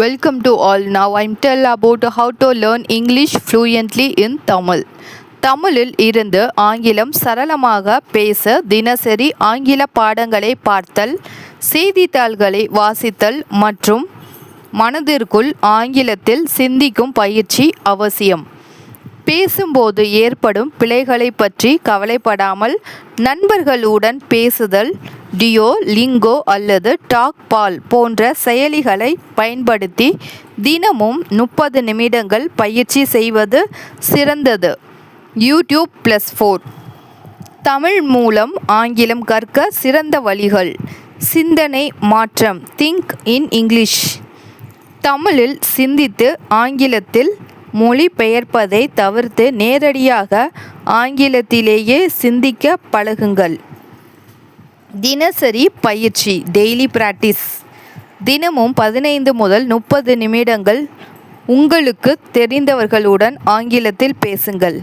Welcome to all. Now I'm tell about how to learn English fluently in Tamil. தமிழில் இருந்து ஆங்கிலம் சரளமாக பேச தினசரி ஆங்கில பாடங்களை பார்த்தல், செய்தித்தாள்களை வாசித்தல் மற்றும் மனதிற்குள் ஆங்கிலத்தில் சிந்திக்கும் பயிற்சி அவசியம். பேசும்போது ஏற்படும் பிழைகளை பற்றி கவலைப்படாமல் நண்பர்களுடன் பேசுதல், டியோலிங்கோ அல்லது டாக்பால் போன்ற செயலிகளை பயன்படுத்தி தினமும் 30 நிமிடங்கள் பயிற்சி செய்வது சிறந்தது. யூடியூப் +4 தமிழ் மூலம் ஆங்கிலம் கற்க சிறந்த வழிகள். சிந்தனை மாற்றம், திங்க் இன் இங்கிலீஷ். தமிழில் சிந்தித்து ஆங்கிலத்தில் மொழிபெயர்ப்பதை தவிர்த்து நேரடியாக ஆங்கிலத்திலேயே சிந்திக்க பழகுங்கள். தினசரி பயிற்சி, டெய்லி பிராக்டிஸ். தினமும் 15 முதல் 30 நிமிடங்கள் உங்களுக்கு தெரிந்தவர்களுடன் ஆங்கிலத்தில் பேசுங்கள்.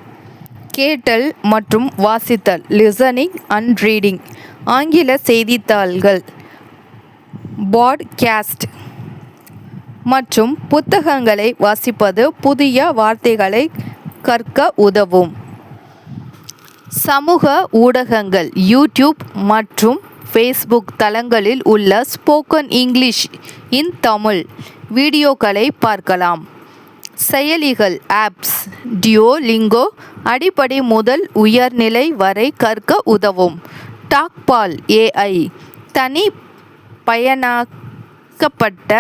கேட்டல் மற்றும் வாசித்தல், லிசனிங் அண்ட் ரீடிங். ஆங்கில செய்தித்தாள்கள், பாட்காஸ்ட் மற்றும் புத்தகங்களை வாசிப்பது புதிய வார்த்தைகளை கற்க உதவும். சமூக ஊடகங்கள், யூடியூப் மற்றும் ஃபேஸ்புக் தளங்களில் உள்ள ஸ்போக்கன் இங்கிலீஷ் இன் தமிழ் வீடியோக்களை பார்க்கலாம். செயலிகள், ஆப்ஸ். டியோலிங்கோ அடிப்படை முதல் உயர்நிலை வரை கற்க உதவும். டாக்பால் AI தனி பயனாக்கப்பட்ட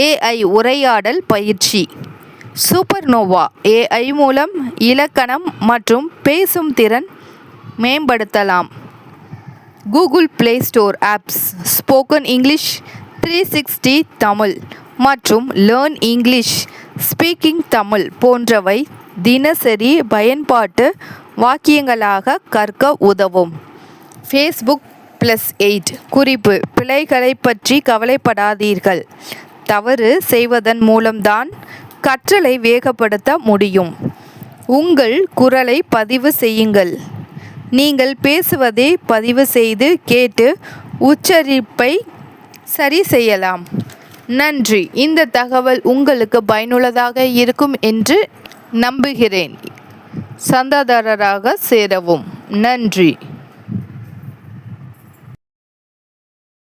AI உரையாடல் பயிற்சி. சூப்பர்னோவா AI மூலம் இலக்கணம் மற்றும் பேசும் திறன் மேம்படுத்தலாம். Google play store apps, spoken English 360 Tamil மற்றும் லேர்ன் இங்கிலீஷ் ஸ்பீக்கிங் தமிழ் போன்றவை தினசரி பயன்பாட்டு வாக்கியங்களாக கற்க உதவும். ஃபேஸ்புக் +8 குறிப்பு, பிழைகளை பற்றி கவலைப்படாதீர்கள். தவறு செய்வதன் மூலம்தான் கற்றலை வேகப்படுத்த முடியும். உங்கள் குரலை பதிவு செய்யுங்கள். நீங்கள் பேசுவதை பதிவு செய்து கேட்டு உச்சரிப்பை சரி செய்யலாம். நன்றி. இந்த தகவல் உங்களுக்கு பயனுள்ளதாக இருக்கும் என்று நம்புகிறேன். சந்தாதாரராக சேரவும். நன்றி.